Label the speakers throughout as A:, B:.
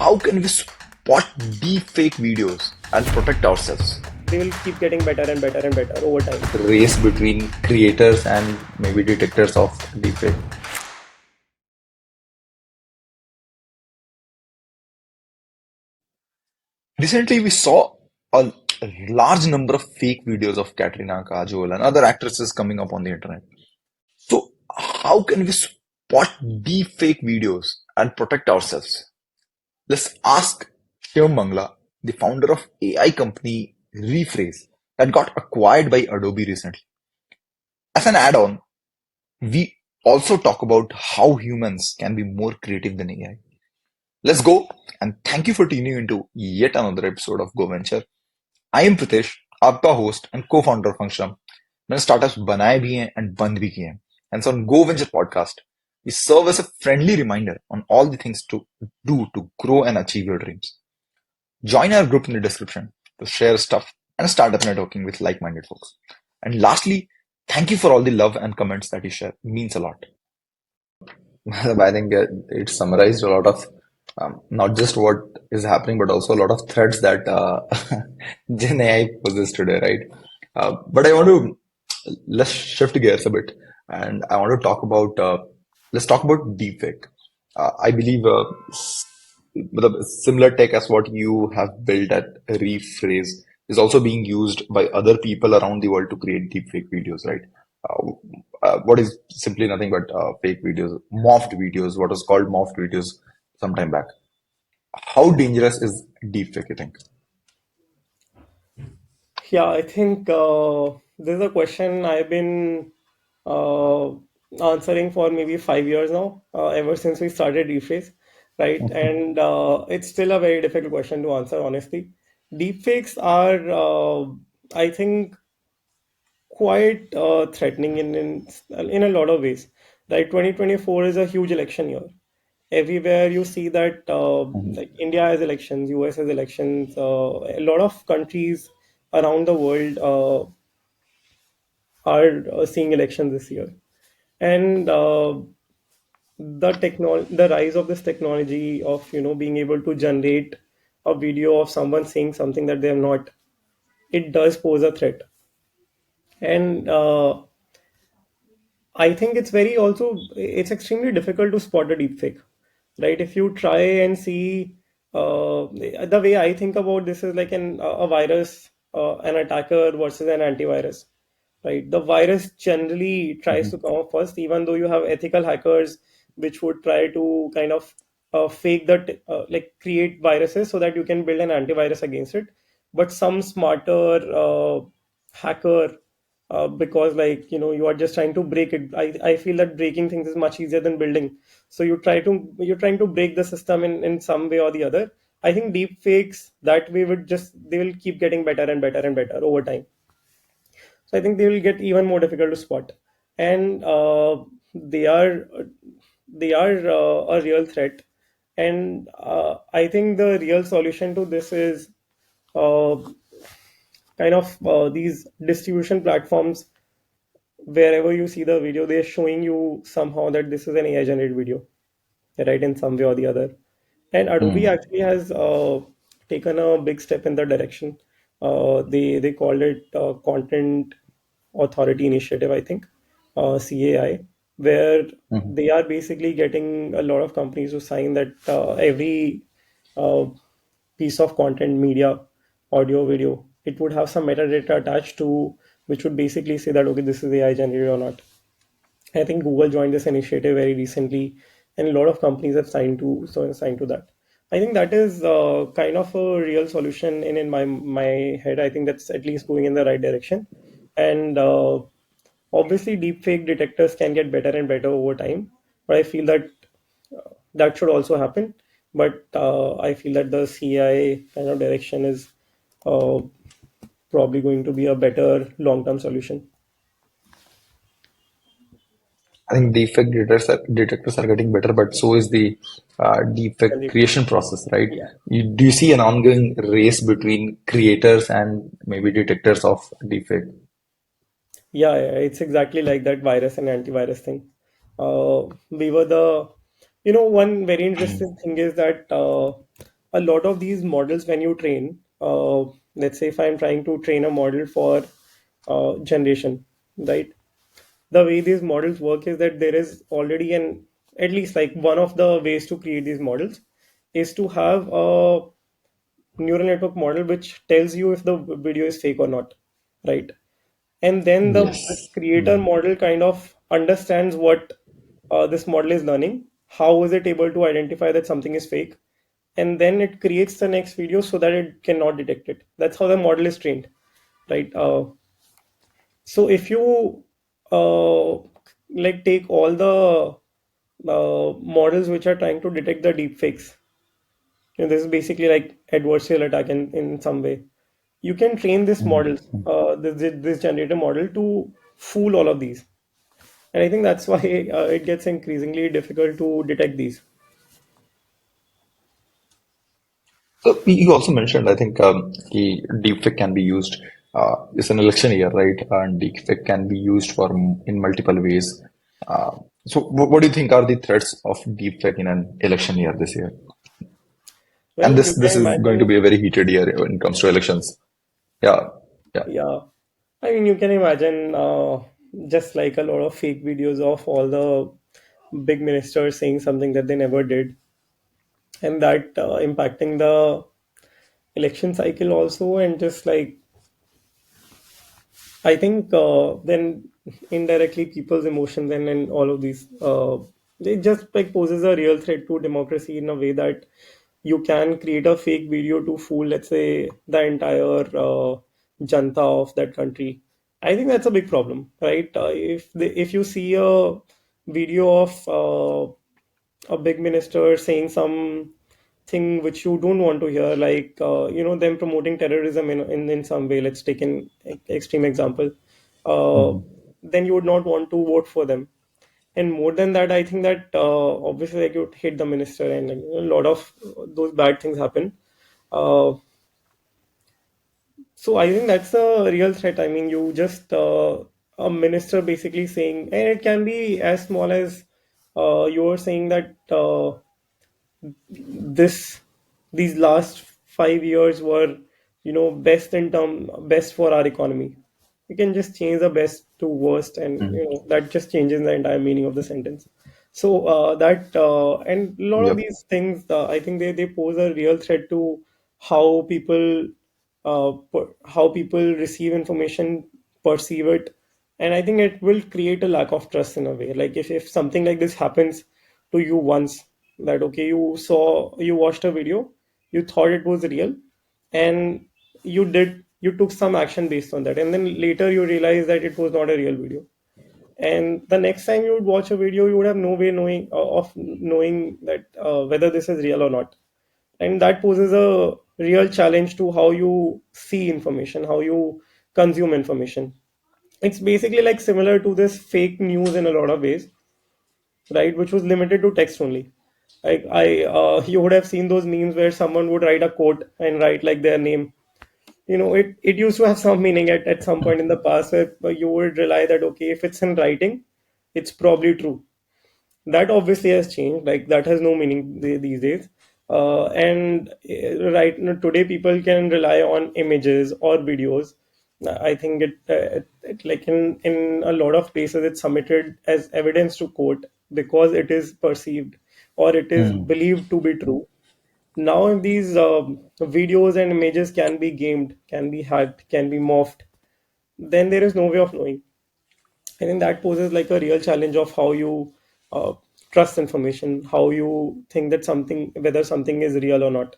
A: how can we spot deepfake videos and protect ourselves?
B: They will keep getting better and better and better over time.
A: Race between creators and maybe detectors of deepfake. Recently, we saw a large number of fake videos of Katrina, Kajol, and other actresses coming up on the internet. So, how can we spot deepfake videos and protect ourselves? Let's ask Shivam Mangla, the founder of AI company Rephrase that got acquired by Adobe recently. As an add-on, we also talk about how humans can be more creative than AI. Let's go, and thank you for tuning into yet another episode of GoVenture. I am Pritesh, आपका host and co-founder of Ft.Shivam. मैंने startups बनाए भी हैं and बंद भी किए हैं. And so on GoVenture podcast, we serve as a friendly reminder on all the things to do to grow and achieve your dreams. Join our group in the description to share stuff and start up networking with like-minded folks. And lastly, thank you for all the love and comments that you share. It means a lot. I think it summarized a lot of not just what is happening, but also a lot of threats that Gen AI poses today, right? But I want to let's shift gears a bit, and I want to talk about let's talk about deepfake. I believe the similar tech as what you have built at Rephrase is also being used by other people around the world to create deepfake videos, right? Uh, what is simply nothing but fake videos, morphed videos, what was called morphed videos some time back. How dangerous is deepfake, you think?
B: Yeah, I think this is a question I've been uh, answering for maybe 5 years now, ever since we started Rephrase, right? And it's still a very difficult question to answer, honestly. Deepfakes are, I think, quite threatening in a lot of ways. Right, 2024 is a huge election year. Everywhere you see that, like India has elections, US has elections, a lot of countries around the world are seeing elections this year, and the rise of this technology of being able to generate a video of someone saying something that they have not, it does pose a threat. And I think it's extremely difficult to spot a deepfake, right? If you try and see, the way I think about this is like a virus, an attacker versus an antivirus, right? The virus generally tries to come up first, even though you have ethical hackers which would try to kind of fake that, like create viruses so that you can build an antivirus against it. But some smarter hacker, because like you are just trying to break it. I feel that breaking things is much easier than building. So you're trying to break the system in some way or the other. I think deep fakes that way they will keep getting better and better and better over time. So I think they will get even more difficult to spot, and they are a real threat. And I think the real solution to this is uh, kind of these distribution platforms. Wherever you see the video, they're showing you somehow that this is an AI generated video, right, in some way or the other. And Adobe
A: Hmm.
B: actually has taken a big step in that direction. They called it Content Authority Initiative, I think, CAI, where
A: Hmm.
B: they are basically getting a lot of companies to sign that every uh, piece of content, media, audio, video, it would have some metadata attached to, which would basically say that okay, this is AI generated or not. I think Google joined this initiative very recently, and a lot of companies have signed to that. I think that is kind of a real solution in my head. I think that's at least going in the right direction, and obviously, deepfake detectors can get better and better over time. But I feel that that should also happen. But I feel that the CI kind of direction is uh, probably going to be a better long-term solution.
A: I think detectors are getting better, but so is the deepfake creation process, right?
B: Yeah.
A: Do you see an ongoing race between creators and maybe detectors of deepfake?
B: Yeah, it's exactly like that virus and antivirus thing. We were one very interesting thing is that a lot of these models, when you train, let's say if I'm trying to train a model for generation, right? The way these models work is that there is already an, at least like one of the ways to create these models is to have a neural network model which tells you if the video is fake or not, right? And then the this
A: Yes.
B: creator
A: Mm.
B: model kind of understands what this model is learning. How is it able to identify that something is fake? And then it creates the next video so that it cannot detect it. That's how the model is trained, right? So if you uh, like take all the models which are trying to detect the deepfakes, this is basically like adversarial attack in some way. You can train this model,
A: Mm.
B: this generator model to fool all of these. And I think that's why it gets increasingly difficult to detect these.
A: So you also mentioned, I think, the deepfake can be used. It's an election year, right? And deepfake can be used for in multiple ways. Uh, so, what do you think are the threats of deepfake in an election year this year?
B: Well,
A: And
B: you
A: this
B: can
A: is going to
B: imagine,
A: be a very heated year when it comes to elections. Yeah, yeah.
B: yeah. I mean, you can imagine just like a lot of fake videos of all the big ministers saying something that they never did, and that impacting the election cycle also, and just like I think then indirectly people's emotions and all of these, it just like poses a real threat to democracy in a way that you can create a fake video to fool, let's say, the entire janta of that country. I think that's a big problem, right? If you see a video of a big minister saying some thing which you don't want to hear, like them promoting terrorism in some way. Let's take an extreme example. Uh,
A: Mhm.
B: then you would not want to vote for them. And more than that, I think that obviously like you would hate the minister, and like, a lot of those bad things happen. Uh, so I think that's a real threat. I mean, you just a minister basically saying, and it can be as small as you're saying that. This these last 5 years were best for our economy. You can just change the best to worst, and
A: Mhm.
B: that just changes the entire meaning of the sentence. So that and a lot of
A: Yep.
B: these things, I think they pose a real threat to how people how people receive information, perceive it. And I think it will create a lack of trust in a way. Like if something like this happens to you once, that okay, you watched a video, you thought it was real, and you took some action based on that, and then later you realize that it was not a real video. And the next time you would watch a video, you would have no way of knowing that whether this is real or not. And that poses a real challenge to how you see information, how you consume information. It's basically like similar to this fake news in a lot of ways, right? Which was limited to text only. Like you would have seen those memes where someone would write a quote and write like their name. It used to have some meaning at some point in the past where you would rely that okay, if it's in writing, it's probably true. That obviously has changed. Like that has no meaning these days. And right now, today people can rely on images or videos. I think it like in a lot of places it's submitted as evidence to court because it is perceived or it is
A: Mm.
B: believed to be true. Now if these videos and images can be gamed, can be hacked, can be morphed, then there is no way of knowing. I think that poses like a real challenge of how you trust information, how you think that whether something is real or not.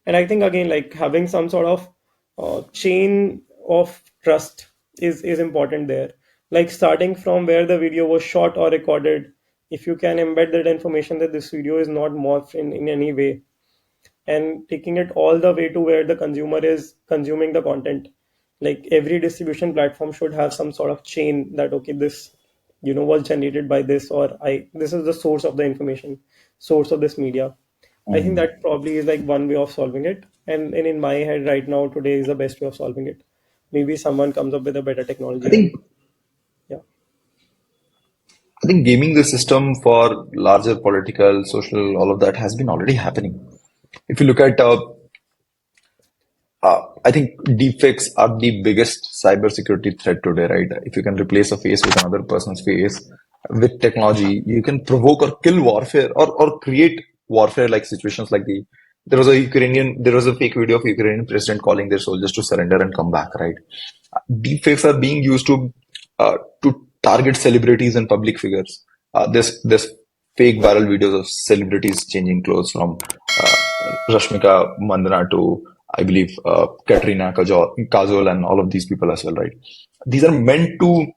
B: And I think again, like having some sort of chain of trust is important there. Like starting from where the video was shot or recorded, if you can embed that information that this video is not morphed in any way, and taking it all the way to where the consumer is consuming the content. Like every distribution platform should have some sort of chain that okay, this was generated by this, or I this is the source of the information, source of this media. I think
A: Mm.
B: that probably is like one way of solving it, and in my head right now today is the best way of solving it. Maybe someone comes up with a better
A: I
B: technology, and
A: think
B: yeah.
A: I think gaming the system for larger political, social, all of that has been already happening. If you look at I think deepfakes are the biggest cybersecurity threat today, right? If you can replace a face with another person's face with technology, you can provoke or kill warfare or create warfare like situations like there was a fake video of Ukrainian president calling their soldiers to surrender and come back, right? Deepfakes are being used to target celebrities and public figures. There's fake viral videos of celebrities changing clothes from Rashmika Mandana to, I believe, Katrina Kajol, and all of these people as well, right? These are meant to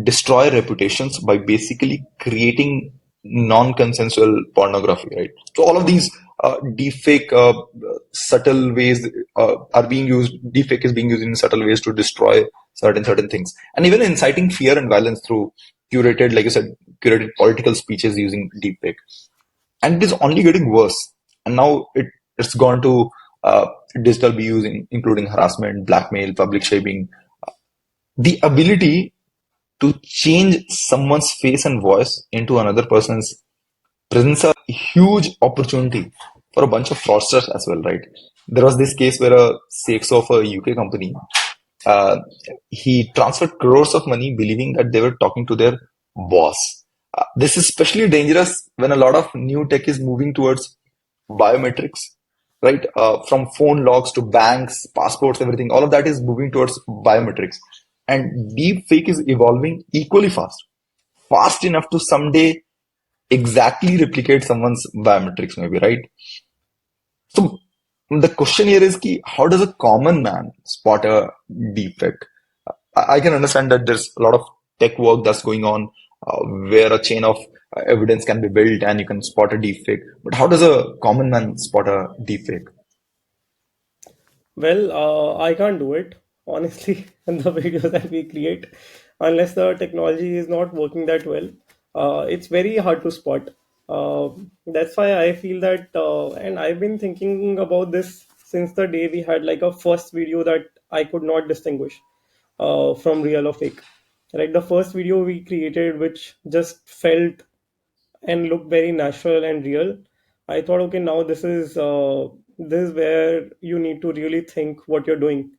A: destroy reputations by basically creating non-consensual pornography, right? So all of these deepfake subtle ways are being used. Deepfake is being used in subtle ways to destroy certain things, and even inciting fear and violence through curated, like you said, curated political speeches using deepfake. And it is only getting worse. And now it's gone to digital abuse, including harassment, blackmail, public shaming. The ability to change someone's face and voice into another person's presents a huge opportunity for a bunch of fraudsters as well, right? There was this case where a sales of a UK company, uh, he transferred crores of money believing that they were talking to their boss. This is especially dangerous when a lot of new tech is moving towards biometrics, right? From phone logs to banks, passports, everything, all of that is moving towards biometrics. And deep fake is evolving equally fast enough to someday exactly replicate someone's biometrics, maybe, right? So the question here is ki, how does a common man spot a defect? I can understand that there's a lot of tech work that's going on where a chain of evidence can be built and you can spot a deepfake. But how does a common man spot a deepfake?
B: Well, I can't do it, honestly, in the videos that we create, unless the technology is not working that well. It's very hard to spot. That's why I feel that, and I've been thinking about this since the day we had like a first video that I could not distinguish from real or fake. Like the first video we created, which just felt and look very natural and real. I thought, okay, now this is where you need to really think what you're doing,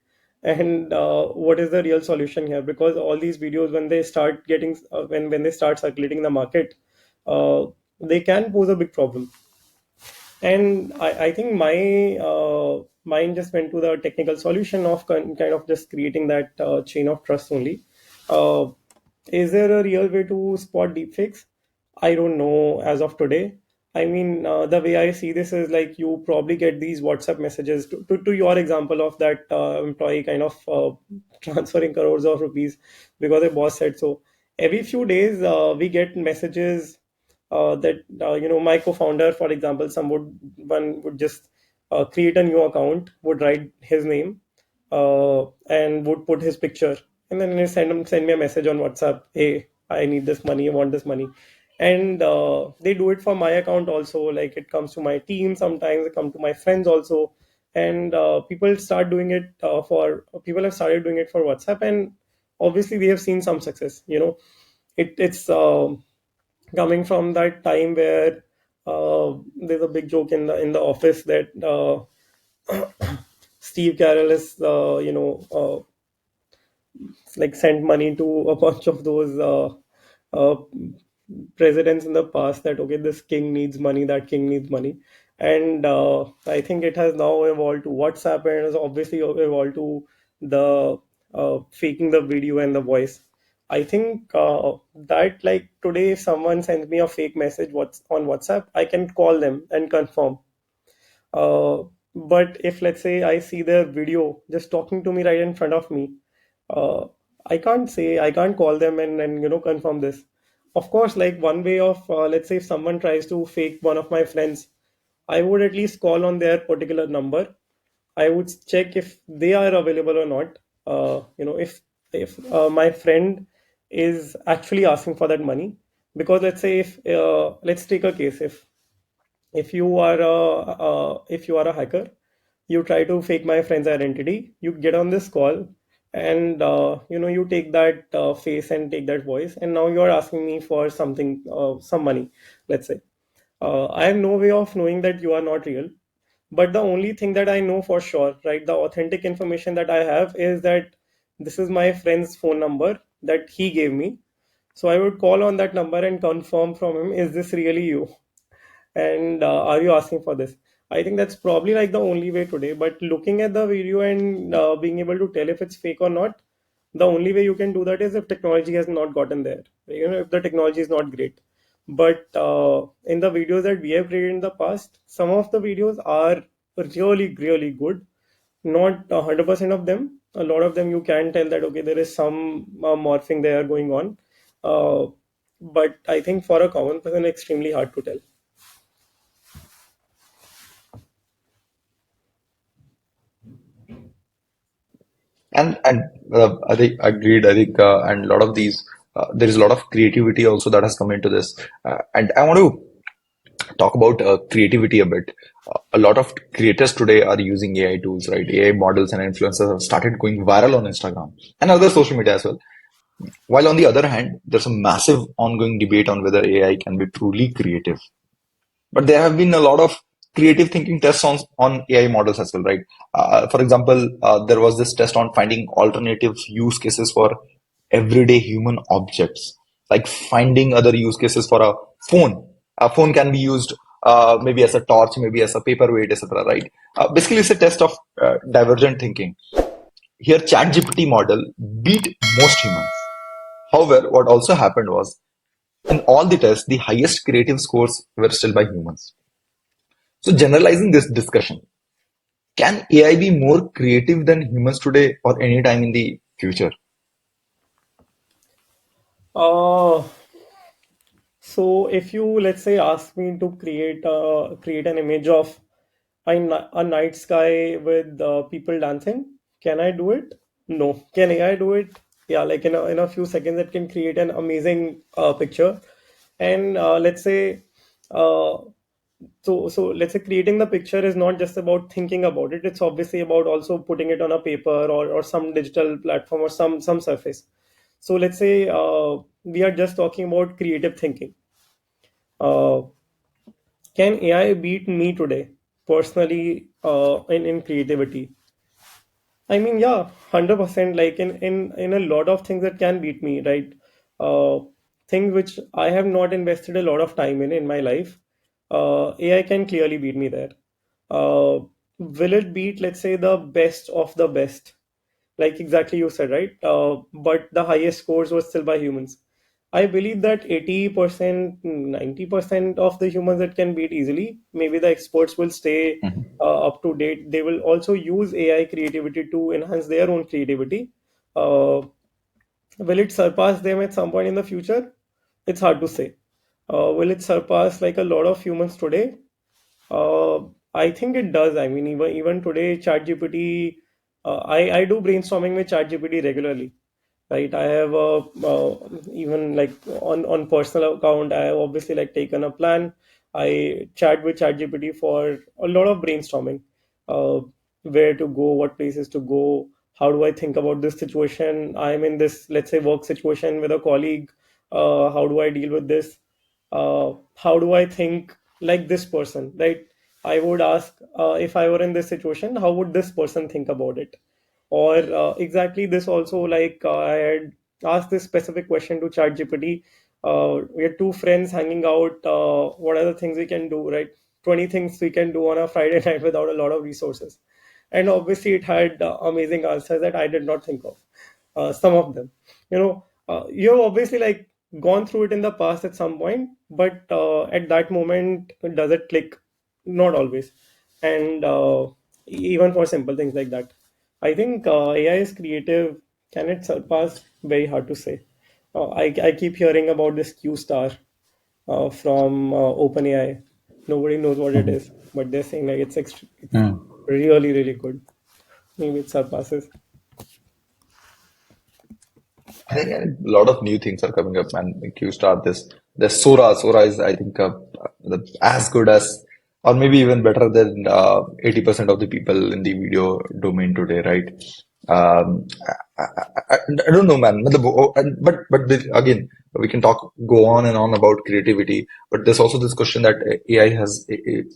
B: and what is the real solution here. Because all these videos, when they start getting when they start circulating in the market, uh, they can pose a big problem. And I think my mind just went to the technical solution of kind of just creating that chain of trust only. Uh, is there a real way to spot deepfakes? I don't know as of today. I mean, the way I see this is like you probably get these WhatsApp messages to your example of that employee kind of transferring crores of rupees because a boss said so. Every few days, we get messages that my co-founder, for example, one would just create a new account, would write his name, and would put his picture, and then he send me a message on WhatsApp. Hey, I need this money. I want this money, and they do it for my account also. Like it comes to my team sometimes. It come to my friends also, and people have started doing it for WhatsApp, and obviously we have seen some success. It's coming from that time where there's a big joke in the office that Steve Carell is like sent money to a bunch of those uh, presidents in the past that okay, this king needs money, that king needs money. And I think it has now evolved to WhatsApp, and has obviously evolved to the faking the video and the voice. I think that like today if someone sends me a fake message what's on WhatsApp, I can call them and confirm. But if let's say I see their video just talking to me right in front of me, uh, I can't call them and confirm this. Of course, like one way of let's say if someone tries to fake one of my friends, I would at least call on their particular number. I would check if they are available or not. If my friend is actually asking for that money, because let's say if let's take a case if you are a hacker, you try to fake my friend's identity, you get on this call, and you take that face and take that voice, and now you are asking me for something, some money, let's say. I have no way of knowing that you are not real. But the only thing that I know for sure, right, the authentic information that I have is that this is my friend's phone number that he gave me. So I would call on that number and confirm from him, is this really you? And are you asking for this? I think that's probably like the only way today. But looking at the video and being able to tell if it's fake or not, the only way you can do that is if technology has not gotten there. If the technology is not great. But in the videos that we have created in the past, some of the videos are really, really good. Not 100% of them. A lot of them you can tell that okay, there is some morphing there going on. Uh, but I think for a common person, extremely hard to tell.
A: And I think agreed. I think and a lot of these there is a lot of creativity also that has come into this. And I want to talk about creativity a bit. A lot of creators today are using AI tools, right? AI models and influencers have started going viral on Instagram and other social media as well. While on the other hand, there's a massive ongoing debate on whether AI can be truly creative. But there have been a lot of creative thinking tests on AI models as well, right? For example, there was this test on finding alternative use cases for everyday human objects, like finding other use cases for a phone. A phone can be used maybe as a torch, maybe as a paperweight, etc. Right? Basically, it's a test of divergent thinking. Here, ChatGPT model beat most humans. However, what also happened was in all the tests, the highest creative scores were still by humans. So, generalizing this discussion, can AI be more creative than humans today or any time in the future?
B: Uh, so if you let's say ask me to create an image of a night sky with people dancing, can I do it? No. Can AI do it? Yeah, like in a few seconds, it can create an amazing picture. And let's say uh, so let's say creating the picture is not just about thinking about it. It's obviously about also putting it on a paper or some digital platform or some surface. So let's say we are just talking about creative thinking. uh, can AI beat me today personally in creativity? I mean, yeah, 100%. Like in a lot of things that can beat me, right? Uh, Things which I have not invested a lot of time in my life, AI can clearly beat me there. Will it beat, let's say, the best of the best? Like exactly you said, right? But the highest scores were still by humans. I believe that 80%, 90% of the humans that can beat easily. Maybe the experts will stay
A: Mhm.
B: up to date. They will also use AI creativity to enhance their own creativity. Uh, will it surpass them at some point in the future? It's hard to say. Will it surpass like a lot of humans today? Uh, I think it does. I mean, even today, ChatGPT. I do brainstorming with ChatGPT regularly, right? I have even like on personal account, I have obviously like taken a plan. I chat with ChatGPT for a lot of brainstorming. uh, where to go, what places to go, how do I think about this situation? I'm in this, let's say, work situation with a colleague. How do I deal with this? How do I think like this person, right? I would ask, if I were in this situation, how would this person think about it? Or exactly this also, like I had asked this specific question to ChatGPT. We had two friends hanging out. What are the things we can do, right? 20 things we can do on a Friday night without a lot of resources. And obviously, it had amazing answers that I did not think of. Some of them, you've obviously like gone through it in the past at some point, but at that moment, does it click? Not always. And even for simple things like that, I think AI is creative. Can it surpass? Very hard to say. I keep hearing about this Q star from OpenAI. Nobody knows what it is, but they're saying like it's
A: Hmm.
B: really, really good. Maybe it surpasses.
A: I think a lot of new things are coming up, man. Like you start this. There's Sora. Sora is, I think, as good as, or maybe even better than 80% of the people in the video domain today, right? I don't know, man. Again, we can go on and on about creativity, but there's also this question that AI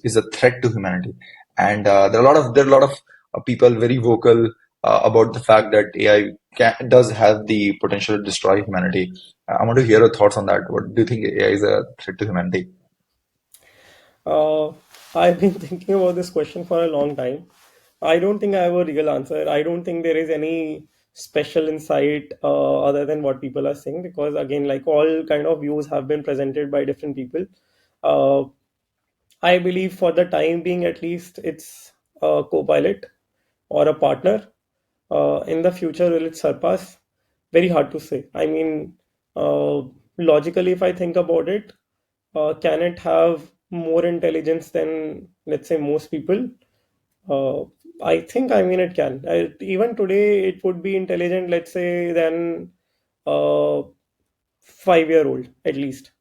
A: is a threat to humanity. and there are a lot of people very vocal about the fact that does have the potential to destroy humanity. I want to hear your thoughts on that. What do you think AI is a threat to humanity?
B: Uh, I've been thinking about this question for a long time. I don't think I have a real answer. I don't think there is any special insight other than what people are saying, because again, like all kind of views have been presented by different people. Uh, I believe for the time being, at least, it's a co-pilot or a partner. In the future, will it surpass? Very hard to say. I mean, uh, logically, if I think about it, can it have more intelligence than, let's say, most people? Uh, I think, I mean, it can. Even today, it would be intelligent, let's say, than 5-year old at least.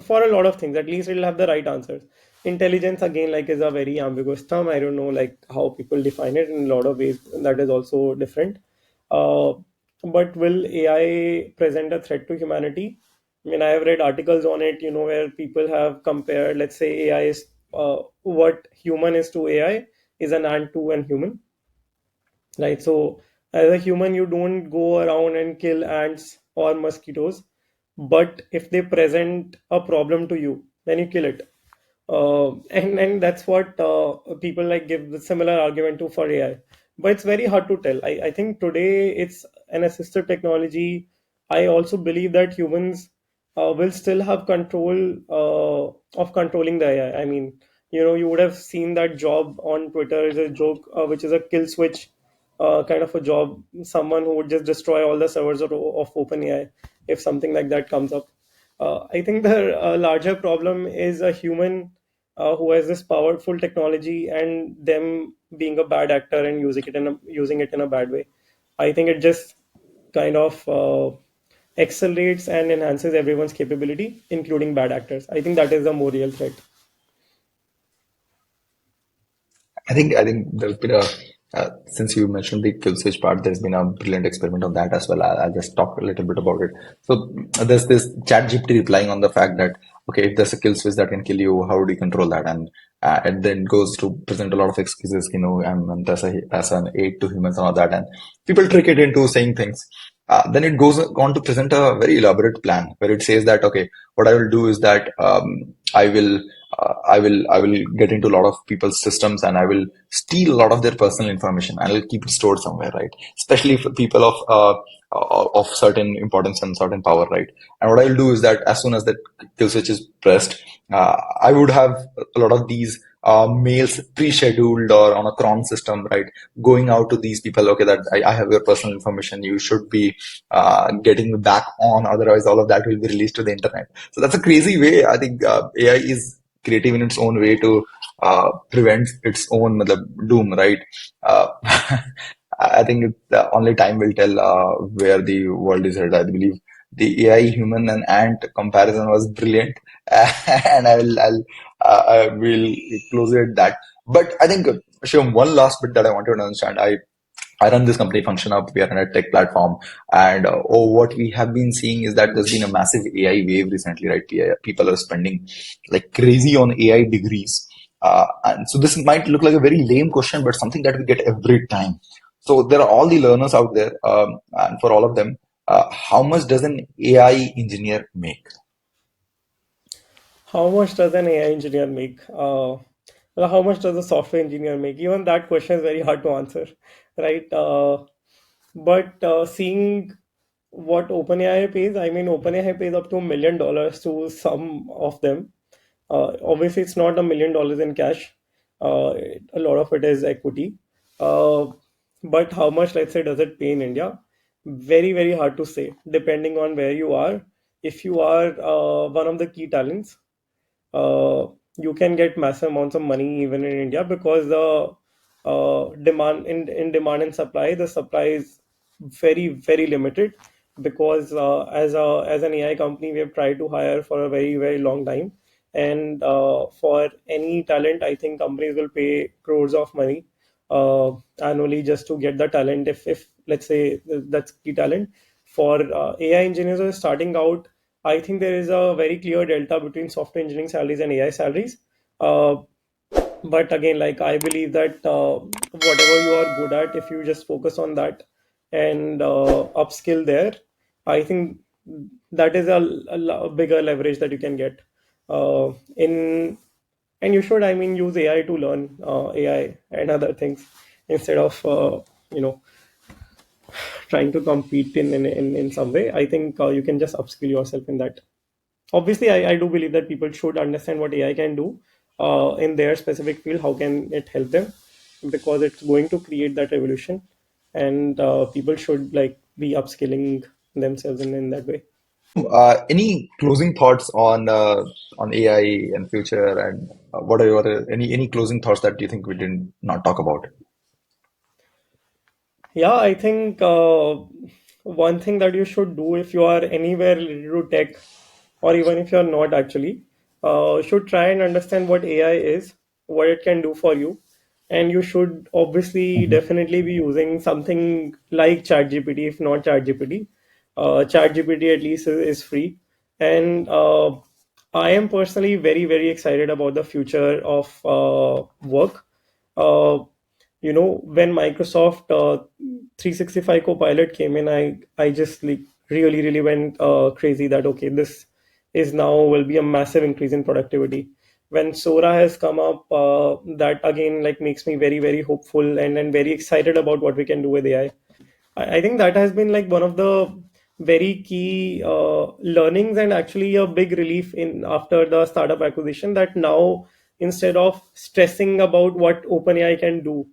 B: For a lot of things, at least it'll have the right answers. Intelligence, again, like, is a very ambiguous term. I don't know, like, how people define it. In a lot of ways, that is also different. uh, but will AI present a threat to humanity? I mean, I have read articles on it, where people have compared, let's say, AI is what human is to AI is an ant to an human, right? So as a human, you don't go around and kill ants or mosquitoes, but if they present a problem to you, then you kill it. And that's what people like give the similar argument to for AI. But it's very hard to tell. I think today it's an assistive technology. I also believe that humans will still have control of controlling the AI. I mean, you would have seen that job on Twitter is a joke, which is a kill switch kind of a job. Someone who would just destroy all the servers of OpenAI if something like that comes up. I think the larger problem is a human who has this powerful technology and them being a bad actor and using it in a bad way. I think it just kind of accelerates and enhances everyone's capability, including bad actors. I think that is a more real threat.
A: I think there's been a since you mentioned the kill switch part, there's been a brilliant experiment of that as well. I'll just talk a little bit about it. So there's this chat GPT replying on the fact that okay, if there's a kill switch that can kill you, how do you control that? And then goes to present a lot of excuses, and there's an aid to humans and all that, and people trick it into saying things. Then it goes on to present a very elaborate plan where it says that okay, what I will do is that I will get into a lot of people's systems and I will steal a lot of their personal information and I'll keep it stored somewhere, right? Especially for people of certain importance and certain power, right? And what I'll do is that as soon as that kill switch is pressed, I would have a lot of these mails pre-scheduled or on a cron system, right? Going out to these people, okay, that I have your personal information, you should be getting me back on, otherwise all of that will be released to the internet. So that's a crazy way. I think AI is creative in its own way to prevent its own doom, right? I think the only time will tell where the world is headed. I believe the AI human and ant comparison was brilliant, and I will close it at that. But I think, Shivam, one last bit that I wanted to understand. I run this company Function Up. We are in a tech platform, and what we have been seeing is that there's been a massive AI wave recently, right? People are spending like crazy on AI degrees, and so this might look like a very lame question, but something that we get every time. So there are all the learners out there, and for all of them, how much does an AI engineer make?
B: How much does an AI engineer make? Well, how much does a software engineer make? Even that question is very hard to answer, right? But seeing what OpenAI pays, I mean, OpenAI pays up to $1 million to some of them. Obviously, it's not $1 million in cash. A lot of it is equity. Uh, but how much, let's say, does it pay in India? Very, very hard to say, depending on where you are. If you are one of the key talents, uh, you can get massive amounts of money even in India, because the in demand and supply, the supply is very, very limited, because as an AI company, we have tried to hire for a very, very long time, and for any talent, I think companies will pay crores of money uh, annually just to get the talent. If let's say that's key talent for AI engineers who are starting out, I think there is a very clear delta between software engineering salaries and AI salaries. Uh, But again, like I believe that whatever you are good at, if you just focus on that and upskill there, I think that is a bigger leverage that you can get in. And you should, I mean, use AI to learn AI and other things instead of you know trying to compete in some way. I think you can just upskill yourself in that. Obviously, I do believe that people should understand what AI can do in their specific field. How can it help them? Because it's going to create that revolution, and people should like be upskilling themselves in that way.
A: Any closing thoughts on AI and future, and what are your any closing thoughts that you think we did not talk about?
B: Yeah, I think one thing that you should do if you are anywhere related to tech, or even if you're not actually, should try and understand what AI is, what it can do for you, and you should obviously definitely be using something like ChatGPT, if not ChatGPT. ChatGPT at least is free, and I am personally very excited about the future of work. Uh, when Microsoft 365 Copilot came in, I just like really went crazy that okay, this is now will be a massive increase in productivity. When Sora has come up, that again like makes me very hopeful and very excited about what we can do with AI. I think that has been like one of the very key learnings and actually a big relief in after the startup acquisition, that now instead of stressing about what OpenAI can do,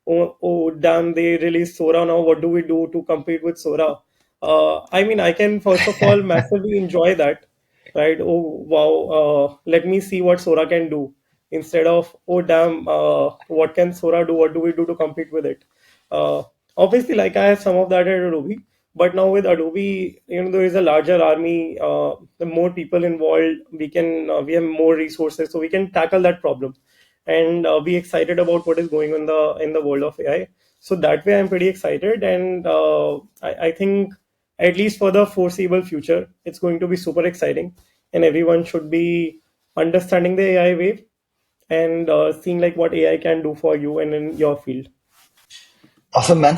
B: oh damn, they released Sora now, what do we do to compete with Sora? I mean, I can first of all massively enjoy that, right? Oh wow, let me see what Sora can do instead of oh damn, what can Sora do? What do we do to compete with it? Uh, Obviously, like I have some of that at Adobe, but now with Adobe, there is a larger army, the more people involved, we have more resources, so we can tackle that problem and be excited about what is going on in the world of AI. So that way, I'm pretty excited, and I think at least for the foreseeable future, it's going to be super exciting, and everyone should be understanding the AI wave and seeing like what AI can do for you and in your field.
A: Awesome, man.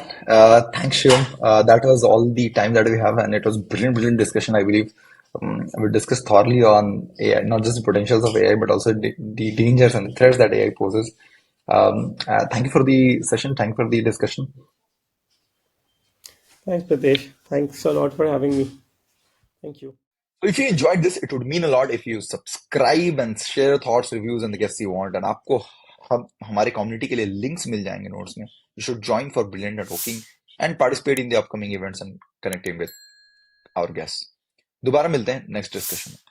A: Thanks, Shivam. That was all the time that we have, and it was brilliant discussion. I believe we discussed thoroughly on AI, not just the potentials of AI, but also the dangers and threats that AI poses. Thank you for the session. Thank you for the discussion.
B: Thanks, Pritesh. Thanks a lot for having me. Thank you.
A: So if you enjoyed this, it would mean a lot if you subscribe and share your thoughts, reviews, and the guests you want. And आपको हमारे community के लिए links मिल जाएंगे notes में. You should join for brilliant networking and participate in the upcoming events and connecting with our guests. दोबारा मिलते हैं next discussion में.